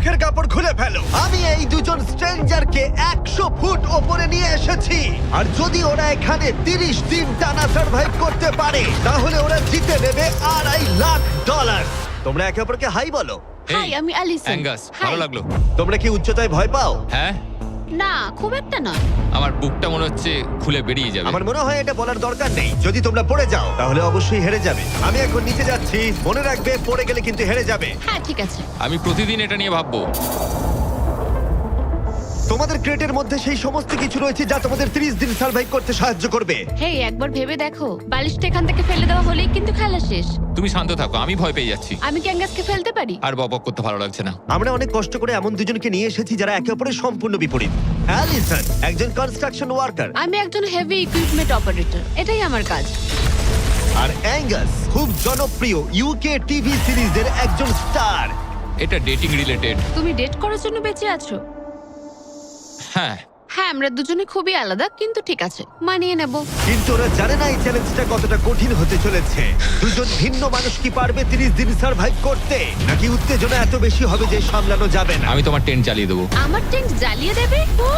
মুখের কাপড় খুলে ফেলো। আমি এই দুজন স্ট্রেঞ্জারকে 100 ফুট ওপরে নিয়ে এসেছি, আর যদি ওরা এখানে 30 দিন টানা সার্ভাইভ করতে পারে তাহলে ওরা জিতে নেবে $2.5 লাখ। তোমরা একে অপরকে হাই বলো। হাই, আমি অ্যালিসন। অ্যাঙ্গাস, ভালো লাগলো। তোমরা কি উচ্চতায় ভয় পাও? হ্যাঁ, না, খুব একটা নয়। আমার বুকটা মনে হচ্ছে খুলে বেরিয়ে যাবে। আমার মনে হয় এটা বলার দরকার নেই। যদি তোমরা পড়ে যাও তাহলে অবশ্যই হেরে যাবে। আমি এখন নিচে যাচ্ছি, মনে রাখবে পড়ে গেলে কিন্তু হেরে যাবে। হ্যাঁ, ঠিক আছে। আমি প্রতিদিন এটা নিয়ে ভাববো। তোমাদের ক্রেটের মধ্যে সেই সমস্ত কিছু রয়েছে যা তোমাদের 30 দিন সার্ভাইভ করতে সাহায্য করবে। হেই, একবার ভেবে দেখো, বালিশটা এখান থেকে ফেলে দেওয়া হলেই কিন্তু খেলা শেষ। তুমি শান্ত থাকো, আমি ভয় পেয়ে যাচ্ছি। আমি কি অ্যাঙ্গাসকে ফেলতে পারি? আর বকবক করতে ভালো লাগছে না। আমরা অনেক কষ্ট করে এমন দুজনকে নিয়ে এসেছি যারা একে অপরের সম্পূর্ণ বিপরীত। অ্যালিসন একজন কনস্ট্রাকশন ওয়ার্কার, আমি একজন হেভি ইকুইপমেন্ট অপারেটর, এটাই আমার কাজ। আর অ্যাঙ্গাস খুব জনপ্রিয় ইউকে টিভি সিরিজের একজন স্টার। এটা ডেটিং রিলেটেড। তুমি ডেট করার জন্য বেঁচে আছো? হ্যাঁ, হ্যাঁ, আমরা দুজনে খুবই আলাদা, কিন্তু ঠিক আছে, মানিয়ে নেব। কিন্তু ওরা জানে না এই চ্যালেঞ্জটা কতটা কঠিন হতে চলেছে। দুজন ভিন্ন মানুষ কি পারবে 30 দিন সার্ভাইভ করতে, নাকি উত্তেজনা এত বেশি হবে যে সামলানো যাবে না? আমি তোমার টেন্ট চালিয়ে দেবো। আমার টেন্ট জ্বালিয়ে দেবে? ও!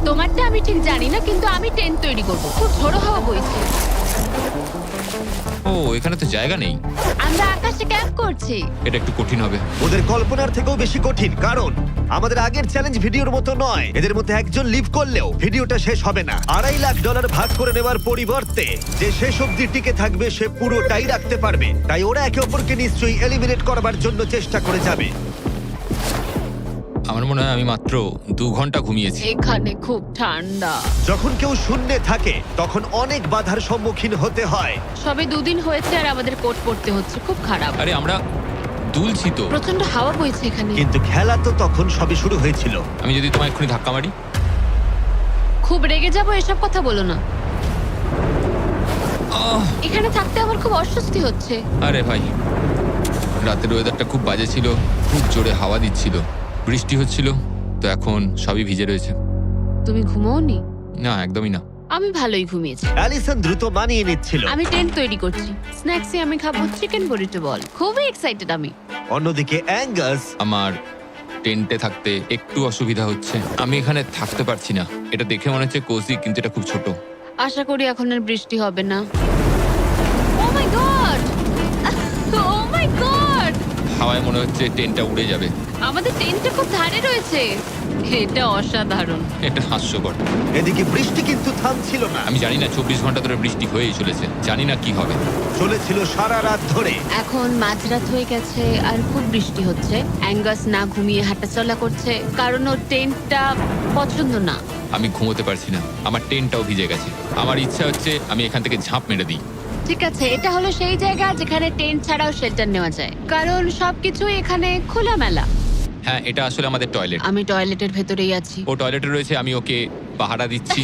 তোমারটা আমি ঠিক জানি না, কিন্তু আমি টেন্ট তৈরি করব। খুব ঝোড়ো হাওয়া বইছে। ও, এখানে তো জায়গা নেই। আমরা আকাশে ক্যাম্প করছি। এটা একটু কঠিন হবে। ওদের কল্পনার থেকেও বেশি কঠিন, কারণ আমাদের আগের চ্যালেঞ্জ ভিডিওর মতো নয়। এদের মধ্যে একজন লিভ করলেও ভিডিওটা শেষ হবে না। $2.5 লাখ ভাগ করে নেওয়ার পরিবর্তে যে শেষ অবধি টিকে থাকবে সে পুরোটাই রাখতে পারবে। তাই ওরা একে অপরকে নিশ্চয়ই এলিমিনেট করবার জন্য চেষ্টা করে যাবে। আমার মনে হয় আমি মাত্র 2 ঘন্টা ঘুমিয়েছি। এখানে খুব ঠান্ডা। যখন কেউ শূন্যে থাকে তখন অনেক বাধার সম্মুখীন হতে হয়। সবে 2 দিন হয়েছে আর আমাদের কোট পড়তে হচ্ছে, খুব খারাপ। আরে আমরা দুলছি তো। প্রচন্ড হাওয়া বইছে এখানে। কিন্তু খেলা তো তখন সবে শুরু হয়েছিল। আমি যদি তোমায় এক্ষুনি ধাক্কা মারি? খুব রেগে যাবো, এসব কথা বলো না। আহ! এখানে থাকতে আমার খুব অস্বস্তি হচ্ছে। আরে ভাই, রাতের ওয়েদারটা খুব বাজে ছিল, খুব জোরে হাওয়া দিচ্ছিল, বৃষ্টি হচ্ছিল, তো এখন সবই ভিজে রয়েছে। তুমি ঘুমোওনি? না, একদমই না। আমি ভালোই ঘুমিয়েছি। অ্যালিসন দ্রুত মানিয়ে নিচ্ছিল। আমি টেন্ট তৈরি করছি। স্ন্যাক্সে আমি খাবো চিকেন বুরিটো বল। খুবই এক্সাইটেড আমি। অন্যদিকে অ্যাঙ্গাস আমার টেন্টে থাকতে একটু অসুবিধা হচ্ছে। আমি এখানে থাকতে পারছি না। এটা দেখে মনে হচ্ছে কোজি, কিন্তু এটা খুব ছোট। আশা করি এখন আর বৃষ্টি হবে না। ও মাই গড! ও মাই গড! হাওয়ায় মনে হচ্ছে টেন্টটা উড়ে যাবে। আমাদের টেন্টটা খুব ধারে রয়েছে। এটা অসাধারণ। এটা হাস্যকর। এদিকে বৃষ্টি কিন্তু থামছিল না। আমি জানি না, 24 ঘন্টা ধরে বৃষ্টি হয়েই চলেছে। জানি না কি হবে। চলেছিল সারা রাত ধরে। এখন মাঝরাত হয়ে গেছে আর খুব বৃষ্টি হচ্ছে। অ্যাঙ্গাস না ঘুমিয়ে হাঁটাচলা করছে, কারণ ওর টেন্টটা পছন্দ না। আমি ঘুমোতে পারছি না, আমার টেন্টটাও ভিজে গেছে। আমার ইচ্ছা হচ্ছে আমি এখান থেকে ঝাঁপ মেরে দিই। ঠিক আছে, এটা হলো সেই জায়গা যেখানে টেন্ট ছাড়াও শেল্টার নেওয়া যায়, কারণ সবকিছু এখানে খোলামেলা। হ্যাঁ, এটা আসলে আমাদের টয়লেট। আমি টয়লেটের ভেতরেই আছি। ও টয়লেটে রয়েছে, আমি ওকে পাহারা দিচ্ছি।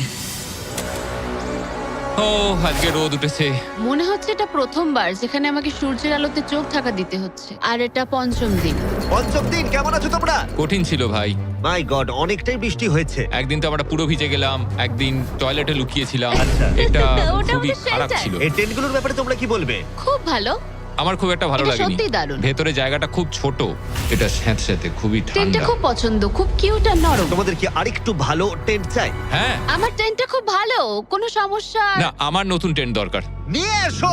ও, আজকে রোদ উঠেছে। মনে হচ্ছে এটা প্রথমবার যেখানে আমাকে সূর্যের আলোতে চোখ ঢাকা দিতে হচ্ছে, আর এটা 5ম দিন। পঞ্চম দিন, কেমন আছো তোমরা? কঠিন ছিল ভাই। মাই গড, অনেকটাই বৃষ্টি হয়েছে। একদিন তো আমরা পুরো ভিজে গেলাম, একদিন টয়লেটে লুকিয়েছিলাম। আচ্ছা। এটা ওটা খুবই আমাদের খারাপ shelter। ছিল। এই টেন্টগুলোর ব্যাপারে তোমরা কি বলবে? খুব ভালো। আমার খুব একটা ভালো এটা লাগেনি। সত্যিই দারুণ। ভেতরে জায়গাটা খুব ছোট, এটা স্যাঁতস্যাঁতে, খুবই টেন্টটা ঠান্ডা। খুব পছন্দ, খুব কিউট আর নরম। তোমাদের কি আরেকটু ভালো টেন্ট চাই? হ্যাঁ, আমার টেন্টটা খুব ভালো, কোনো সমস্যা। না, আমার নতুন টেন্ট দরকার। নিয়ে এসো।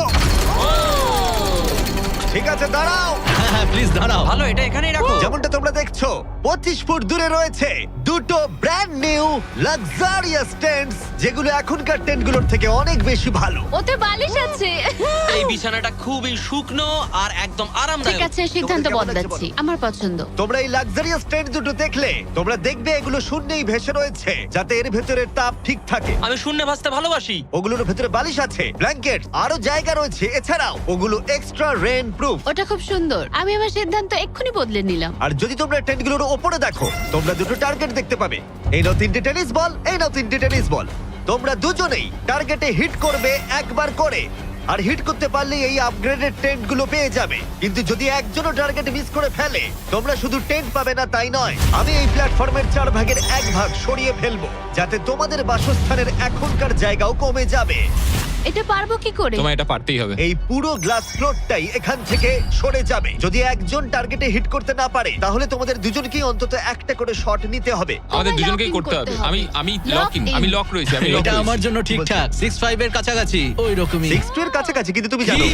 ঠিক আছে, দাঁড়াও। হ্যাঁ প্লিজ দাঁড়াও। ভালো, এটা এখানেই রাখো। যেমনটা তোমরা দেখছো 25 ফুট দূরে রয়েছে দুটো ব্র্যান্ড নিউ লাক্সারিয়াস টেন্টস, যেগুলো এখনকার টেন্টগুলোর থেকে অনেক বেশি ভালো। ওতে বালিশ আছে। এই বিছানাটা খুবই শুকনো আর একদম ঠিক আরামদায়ক। আছে, সিদ্ধান্ত কেমন লাগছে বদলাচ্ছি। বলো? আমার পছন্দ। তোমরা এই লাক্সারিয়াস টেন্ট দুটো দেখলে তোমরা দেখবে এগুলো শূন্যেই ভেসে রয়েছে, যাতে এর ভেতরের তাপ ঠিক থাকে। আমি শূন্যে ভাসতে ভালোবাসি। ওগুলোর ভেতরে বালিশ আছে, ব্ল্যাঙ্কেট, আরো জায়গা রয়েছে। এছাড়াও ওগুলো এক্সট্রা রেন প্রুফ। ওটা খুব সুন্দর। আমি আমার সিদ্ধান্ত এক্ষুনি বদলে নিলাম। আর যদি তোমরা টেন্টগুলোর ওপরে দেখো, তোমরা দুটো টার্গেট দেখতে পাবে। এই নাও 3টে টেনিস বল, এই নাও 3টে টেনিস বল। তোমরা দুজনেই টার্গেটে হিট করবে একবার করে, আর হিট করতে পারলে এই আপগ্রেডেড টেন্টগুলো পেয়ে যাবে। কিন্তু যদি একজনও টার্গেট মিস করে ফেলে, তোমরা শুধু টেন্ট পাবে না তাই নয়, আমি এই প্ল্যাটফর্মের 4 ভাগের 1 ভাগ সরিয়ে ফেলবো, যাতে তোমাদের বাসস্থানের এখনকার জায়গাও কমে যাবে। এটা পারবো কি করে? তোমায় এটা পারতেই হবে। এই পুরো গ্লাস ফ্লোরটাই এখান থেকে সরে যাবে। যদি একজন টার্গেটে হিট করতে না পারে তাহলে তোমাদের দুজনকেই অন্তত একটা করে শট নিতে হবে। আমাদের তোমায় দুজনকেই lock in করতে হবে। করতে হবে। আমি Lock লক ইন, in। আমি লক রয়েছি, আমি লক এটা আমার রয়েছি। জন্য ঠিকঠাক 6-5 এর কাছাকাছি ওই রকমই। 6-2 এর কাছাকাছি, কিন্তু তুমি জানো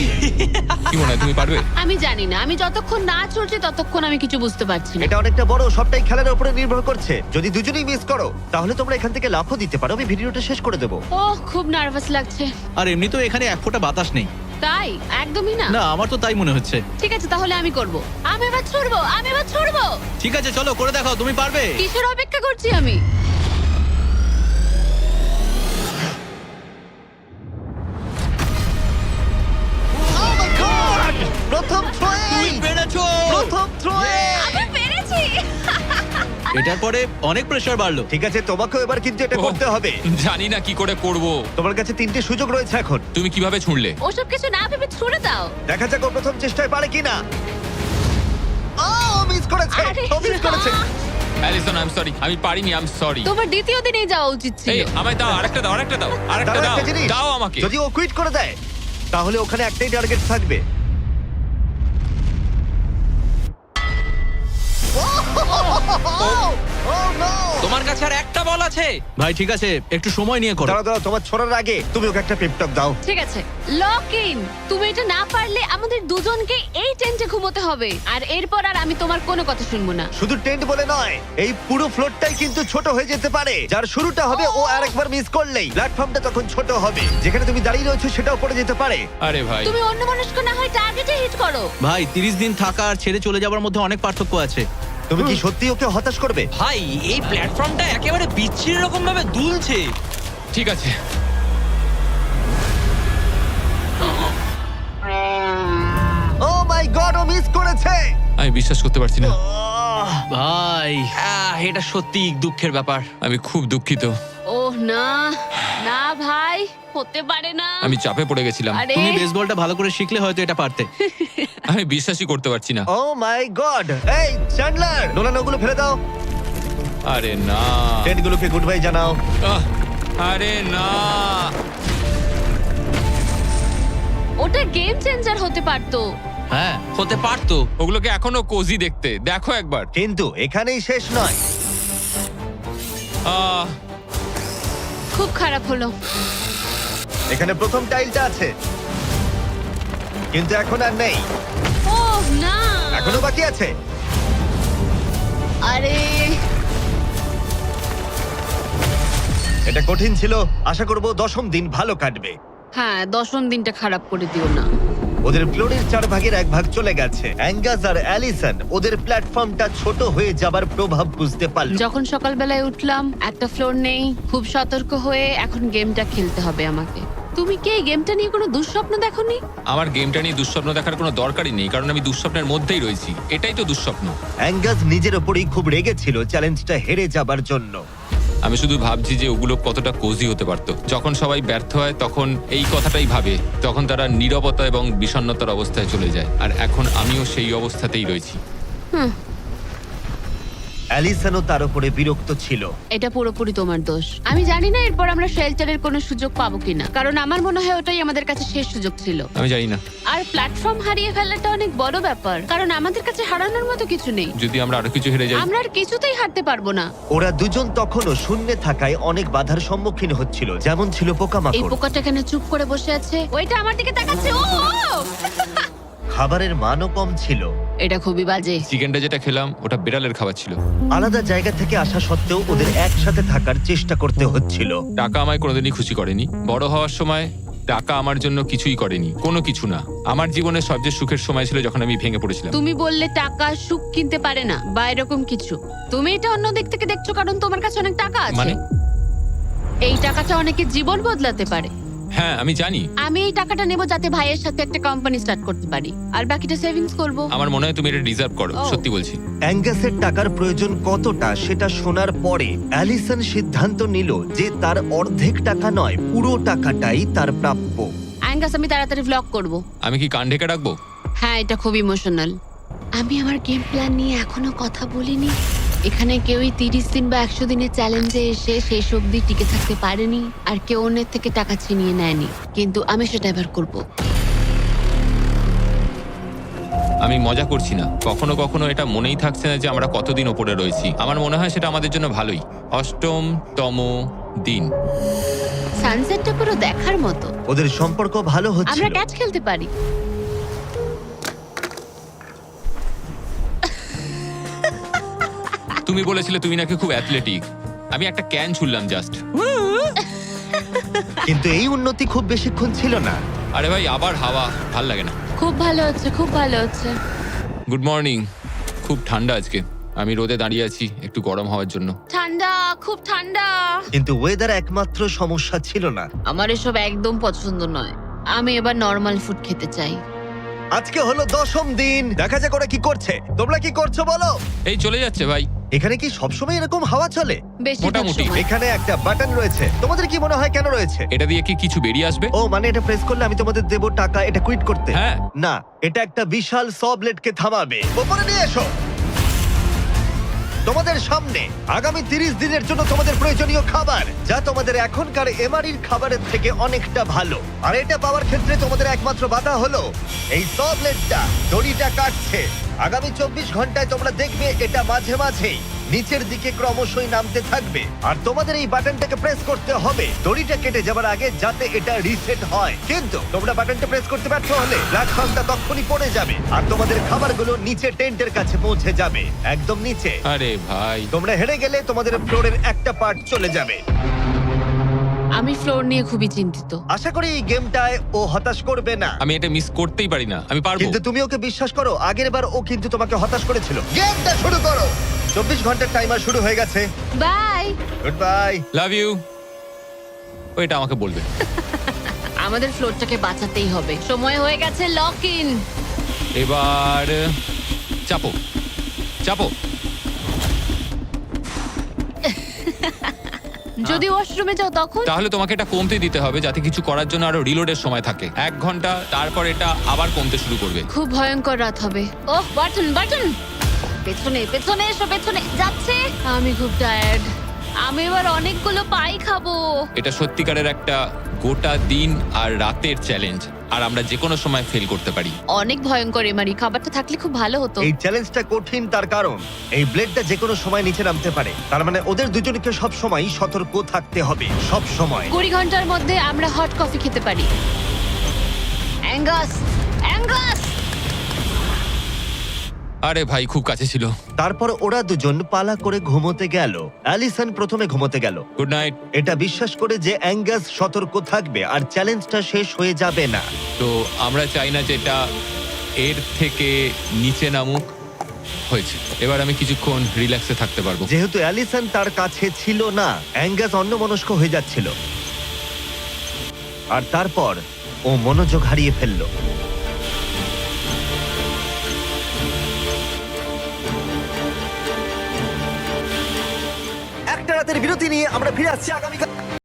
কি মনে হয় তুমি পারবে? আমি জানি না, আমি যতক্ষণ না চলছি ততক্ষণ আমি কিছু বুঝতে পারছি না। এটা অনেকটা বড়, সবটাই খেলার উপরে নির্ভর করছে। যদি দুজনেই মিস করো তাহলে তোমরা এখান থেকে লাফও দিতে পারো। আমি ভিডিওটা শেষ করে দেবো। ওহ, খুব নার্ভাস লাগছে। আর এমনি তো এখানে এক ফোঁটা বাতাস নেই। তাই? একদমই না। না, আমার তো তাই মনে হচ্ছে। ঠিক আছে, তাহলে আমি করব। আমি এবার ছুড়বো। ঠিক আছে, চলো করে দেখাও, তুমি পারবে। কিসের অপেক্ষা করছি আমি? Oh my God! প্রথম থ্রোয়ে! পেরেছো। প্রথম থ্রোয়ে! আমি পেরেছি। এটার পরে অনেক প্রেসার বাড়লো। ঠিক আছে, তোমাকেও এবার কিন্তু এটা করতে হবে। জানি না কি করে করব। তোমার কাছে 3টে সুযোগ রয়েছে এখন। তুমি কিভাবে ছুঁড়লে? ওসব কিছু না ভেবে ছুড়ে দাও। দেখা যাক ও প্রথম চেষ্টায় পারে কিনা। ও মিস করেছে, আরে ও মিস করেছে। অ্যালিসন, আই এম সরি, আমি পারিনি, আই এম সরি। তোমার দ্বিতীয় দিনেই যাওয়া উচিত ছিল। এই আমায় দাও, আরেকটা দাও, আরেকটা দাও, আরেকটা দাঁড়াও, দাও, একটা জিনিস। দাও আমাকে। যদি ও কুইট করে দেয় তাহলে ওখানে একটাই টার্গেট থাকবে। Oh, no! তোমার কাছে আর একটা বল আছে। ভাই ঠিক আছে, একটু সময় নিয়ে করো। দাঁড়াও দাঁড়াও, তোমার ছড়ার আগে তুমি ওকে একটা পেপটক দাও। ঠিক আছে, লক ইন। তুমি এটা না পারলে আমাদের দুজনকে এই টেন্টে ঘুমোতে হবে। আর এরপর আর আমি তোমার কোনো কথা শুনবো না। শুধু টেন্ট বলে নয়, এই পুরো ফ্লোরটাই কিন্তু ছোট হয়ে যেতে পারে। যার শুরুটা হবে ও আরেকবার মিস করলেই প্ল্যাটফর্মটা তখন ছোট হবে। যেখানে তুমি দাঁড়িয়ে রয়েছো সেটাও পড়ে যেতে পারে। আরে ভাই, তুমি অন্যমনস্ক না হয় টার্গেটে হিট করো। ভাই 30 দিন থাকা আর ছেড়ে চলে যাওয়ার মধ্যে অনেক পার্থক্য আছে। তুমি কি সত্যি ওকে হতাশ করবে? ভাই এই প্ল্যাটফর্মটা একেবারে বিচ্ছিরি রকম ভাবে দুলছে। ঠিক আছে। ও মাই গড, ও মিস করেছে। আমি বিশ্বাস করতে পারছি না। ভাই এটা সত্যি দুঃখের ব্যাপার। আমি খুব দুঃখিত। ওহ না, না ভাই, হতে পারে না। আমি চাপে পড়ে গেছিলাম। আরে তুমি বেসবলটা ভালো করে শিখলে হয়তো এটা পারতে। আমি বিশ্বাসই করতে পারছি না। ও মাই গড। এই চ্যান্ডলার, নোলান ওগুলো ফেলে দাও। আরে না। টেন্টগুলোকে গুড বাই জানাও। আহ, আরে না। ওটা গেম চেঞ্জার হতে পারতো। হ্যাঁ, হতে পারতো। ওগুলোকে এখনো কোজি দেখতে, দেখো একবার। কিন্তু এখানেই শেষ নয়। আহ, খুব খারাপ হলো। এখানে প্রথম টাইলটা আছে, কিন্তু এখন আর নেই। ওহ না, এখনো বাকি আছে। আরে এটা কঠিন ছিল। আশা করব 10ম দিন ভালো কাটবে। হ্যাঁ, 10ম দিনটা খারাপ করে দিও না। ওদের ফ্লোরের 4 ভাগের 1 ভাগ চলে গেছে। অ্যাঙ্গাস আর অ্যালিসন ওদের প্ল্যাটফর্মটা ছোট হয়ে যাবার প্রভাব বুঝতে পারল। যখন সকালবেলায় উঠলাম, একটা ফ্লোর নেই। খুব সতর্ক হয়ে এখন গেমটা খেলতে হবে আমাকে। তুমি কি এই গেমটা নিয়ে কোনো দুঃস্বপ্ন দেখোনি? আমার গেমটা নিয়ে দুঃস্বপ্ন দেখার কোনো দরকারই নেই, কারণ আমি দুঃস্বপ্নের মধ্যেই রয়েছি। এটাই তো দুঃস্বপ্ন। অ্যাঙ্গাস নিজের ওপরই খুব রেগেছিল চ্যালেঞ্জটা হেরে যাবার জন্য। আমি শুধু ভাবছি যে ওগুলো কতটা কোজি হতে পারতো। যখন সবাই ব্যর্থ হয় তখন এই কথাটাই ভাবে, তখন তারা নীরবতা এবং বিষণ্ণতার অবস্থায় চলে যায়। আর এখন আমিও সেই অবস্থাতেই রয়েছি। অ্যালিসনও তার উপরে বিরক্ত ছিল। এটা পুরোপুরি তোমার দোষ। আমি জানি না এরপর আমরা শেল্টারের কোনো সুযোগ পাবো কিনা, কারণ আমার মনে হয় ওটাই আমাদের কাছে শেষ সুযোগ ছিল। আমি জানি না, আর প্ল্যাটফর্ম হারিয়ে ফেলাটা অনেক বড় ব্যাপার, কারণ আমাদের কাছে হারানোর মতো কিছু নেই। যদি আমরা আরো কিছু হেরে যাই। আমরা আর কিছুতেই হারতে পারবো না। ওরা দুজন তখনও শূন্যে থাকায় অনেক বাধার সম্মুখীন হচ্ছিল, যেমন ছিল এই পোকামাকড়। পোকাটা এখানে চুপ করে বসে আছে, ওইটা আমার দিকে তাকাচ্ছে। ও ও! খাবারের মানও কম ছিল। এটা খুবই বাজে। চিকেনটা যেটা খেলাম ওটা বিড়ালের খাবার ছিল। আলাদা জায়গা থেকে আসা সত্ত্বেও ওদের একসাথে থাকার চেষ্টা করতে হচ্ছিল। টাকা আমায় কোনোদিনই খুশি করেনি। বড় হওয়ার সময় টাকা আমার জন্য কিছুই করেনি, কোনো কিছু না। আমার জীবনের সবচেয়ে সুখের সময় ছিল যখন আমি ভেঙে পড়েছিলাম। তুমি বললে টাকা সুখ কিনতে পারে না বা এরকম কিছু। তুমি এটা অন্য দিক থেকে দেখছো কারণ তোমার কাছে অনেক টাকা আছে। মানে? এই টাকাটা অনেকের জীবন বদলাতে পারে। হ্যাঁ আমি জানি। আমি এই টাকাটা নেব যাতে ভাইয়ের সাথে একটা কোম্পানি স্টার্ট করতে পারি, আর বাকিটা সেভিংস করব। আমার মনে হয় তুমি এটা ডিজার্ভ করো, ও। সত্যি বলছি। অ্যাঙ্গাসের টাকার প্রয়োজন কতটা সেটা শোনার পরে অ্যালিসন সিদ্ধান্ত নিল যে তার অর্ধেক টাকা নয়, পুরো টাকাটাই তার প্রাপ্য। অ্যাঙ্গাস, আমি তাড়াতাড়ি ভ্লগ করব। আমি কি কান ঢেকে রাখবো? হ্যাঁ, এটা খুব ইমোশনাল। আমি আমার গেম প্ল্যান নিয়ে এখনো কথা বলিনি। এখানে কেউই 30 দিন বা 100 দিনের চ্যালেঞ্জে এসে শেষ অবধি টিকে থাকতে পারেনি, আর কেউ অন্যের থেকে টাকা ছিনিয়ে নেয়নি। কিন্তু আমি সেটা এবার করব। আমি মজা করছি না, কখনো কখনো এটা মনেই থাকছে না যে আমরা কতদিন ওপরে রয়েছি। আমার মনে হয় সেটা আমাদের জন্য ভালোই। 8তম দিন। সানসেটটা পুরো দেখার মতো। ওদের সম্পর্ক ভালো হচ্ছে। আমরা ক্যাচ খেলতে পারি। তুমি বলেছিলে তুমি নাকি খুব অ্যাথলেটিক। আমি একটা ক্যান ছুড়লাম জাস্ট। কিন্তু এই উন্নতি খুব বেশিক্ষণ ছিল না। আরে ভাই, আবার হাওয়া, ভাল লাগে না। খুব ভালো হচ্ছে, খুব ভালো হচ্ছে। Good morning. খুব ঠান্ডা আজকে। আমি রোদে দাঁড়িয়ে আছি একটু গরম হওয়ার জন্য। ঠান্ডা, খুব ঠান্ডা। কিন্তু ওয়েদার একমাত্র সমস্যা ছিল না। আমার এসব একদম পছন্দ নয়। আমি এবার নর্মাল ফুড খেতে চাই। আজকে হলো 10ম দিন। দেখা যাক ওরা কি করছে। তোমরা কি করছো বলো? এই চলে যাচ্ছে ভাই। এখানে কি সবসময় এরকম হাওয়া চলে? বেশিরভাগ মোটামুটি। সময়। এখানে একটা বাটন রয়েছে। তোমাদের কি মনে হয় কেন রয়েছে? এটা দিয়ে কি কিছু বেরিয়ে আসবে? ও মানে এটা প্রেস করলে আমি তোমাদের দেব টাকা এটা কুইট করতে? হ্যাঁ। না, এটা একটা বিশাল স ব্লেডকে থামাবে। ওপরে নিয়ে এসো। তোমাদের সামনে আগামী 30 দিনের জন্য তোমাদের প্রয়োজনীয় খাবার, যা তোমাদের এখনকার এমআরির খাবারের থেকে অনেকটা ভালো। আর এটা পাওয়ার ক্ষেত্রে তোমাদের একমাত্র বাধা হলো এই স ব্লেডটা দড়িটা কাটছে। আগামী 24 ঘন্টায় তোমরা দেখবে এটা মাঝে মাঝেই নিচের দিকে ক্রমশই নামতে থাকবে। আর তোমাদের এই বাটনটাকে প্রেস করতে হবে দড়িটা কেটে যাবার আগে, যাতে এটা রিসেট হয়। কিন্তু তোমরা বাটনটা প্রেস করতে ব্যর্থ হলে প্ল্যাটফর্মটা তখনই পড়ে যাবে আর তোমাদের খাবারগুলো নিচে টেন্টের কাছে পৌঁছে যাবে, একদম নিচে। আরে ভাই, তোমরা হেরে গেলে তোমাদের ফ্লোরের একটা পার্ট চলে যাবে। আমি ফ্লোর নিয়ে খুবই চিন্তিত। আশা করি এই গেমটায় ও হতাশ করবে না। আমি এটা মিস করতেই পারি না। আমি পারবো। কিন্তু তুমি ওকে বিশ্বাস করো, আগের বার ও কিন্তু তোমাকে হতাশ করেছিল। গেমটা শুরু করো। 24 ঘন্টার টাইমার শুরু হয়ে গেছে। Bye. Goodbye. Love you. ওইটা আমাকে বলবে। আমাদের ফ্লোরটাকে বাঁচাতেই হবে। সময় হয়ে গেছে লক ইন। এবার চাপো চাপো। যদি ওয়াশরুমে যাও তখন? তাহলে তোমাকে এটা কমতে দিতে হবে যাতে কিছু করার জন্য আরো রিলোডের সময় থাকে। 1 ঘন্টা, তারপর এটা আবার কমতে শুরু করবে। খুব ভয়ঙ্কর রাত হবে। ওহ, বাটন বাটন। পেছনে পেছনে এসো, পেছনে যাচ্ছে। আমি খুব টায়ার্ড। আমি এবার অনেকগুলো পাই খাবো। এটা সত্যিকারের একটা গোটা দিন আর রাতের চ্যালেঞ্জ, আর আমরা যে কোনো সময় ফেল করতে পারি। অনেক ভয়ঙ্কর এমারি। খাবারটা থাকলে খুব ভালো হতো। এই চ্যালেঞ্জটা কঠিন তার কারণ এই ব্লেডটা যে কোনো সময় নিচে নামতে পারে। তার মানে ওদের দুজনকে সব সময় সতর্ক থাকতে হবে, সব সময়। 20 ঘন্টার মধ্যে আমরা হট কফি খেতে পারি। Angus, Angus. আরে ভাই, খুব কাছে ছিল। তারপর ওরা দুজন পালা করে ঘুমোতে গেল। অ্যালিসন প্রথমে ঘুমোতে গেল, গুড নাইট। এটা বিশ্বাস করে যে অ্যাঙ্গাস সতর্ক থাকবে আর চ্যালেঞ্জটা শেষ হয়ে যাবে না। তো আমরা চাই না যে এটা এর থেকে নিচে নামুক। হয়েছে, এবার আমি কিছুক্ষণ রিল্যাক্সে থাকতে পারবো। যেহেতু অ্যালিসন তার কাছে ছিল না, অ্যাঙ্গাস অন্যমনস্ক হয়ে যাচ্ছিল। আর তারপর ও মনোযোগ হারিয়ে ফেলল। একটা রাতের বিরতি নিয়ে আমরা ফিরে আসছি আগামীকাল।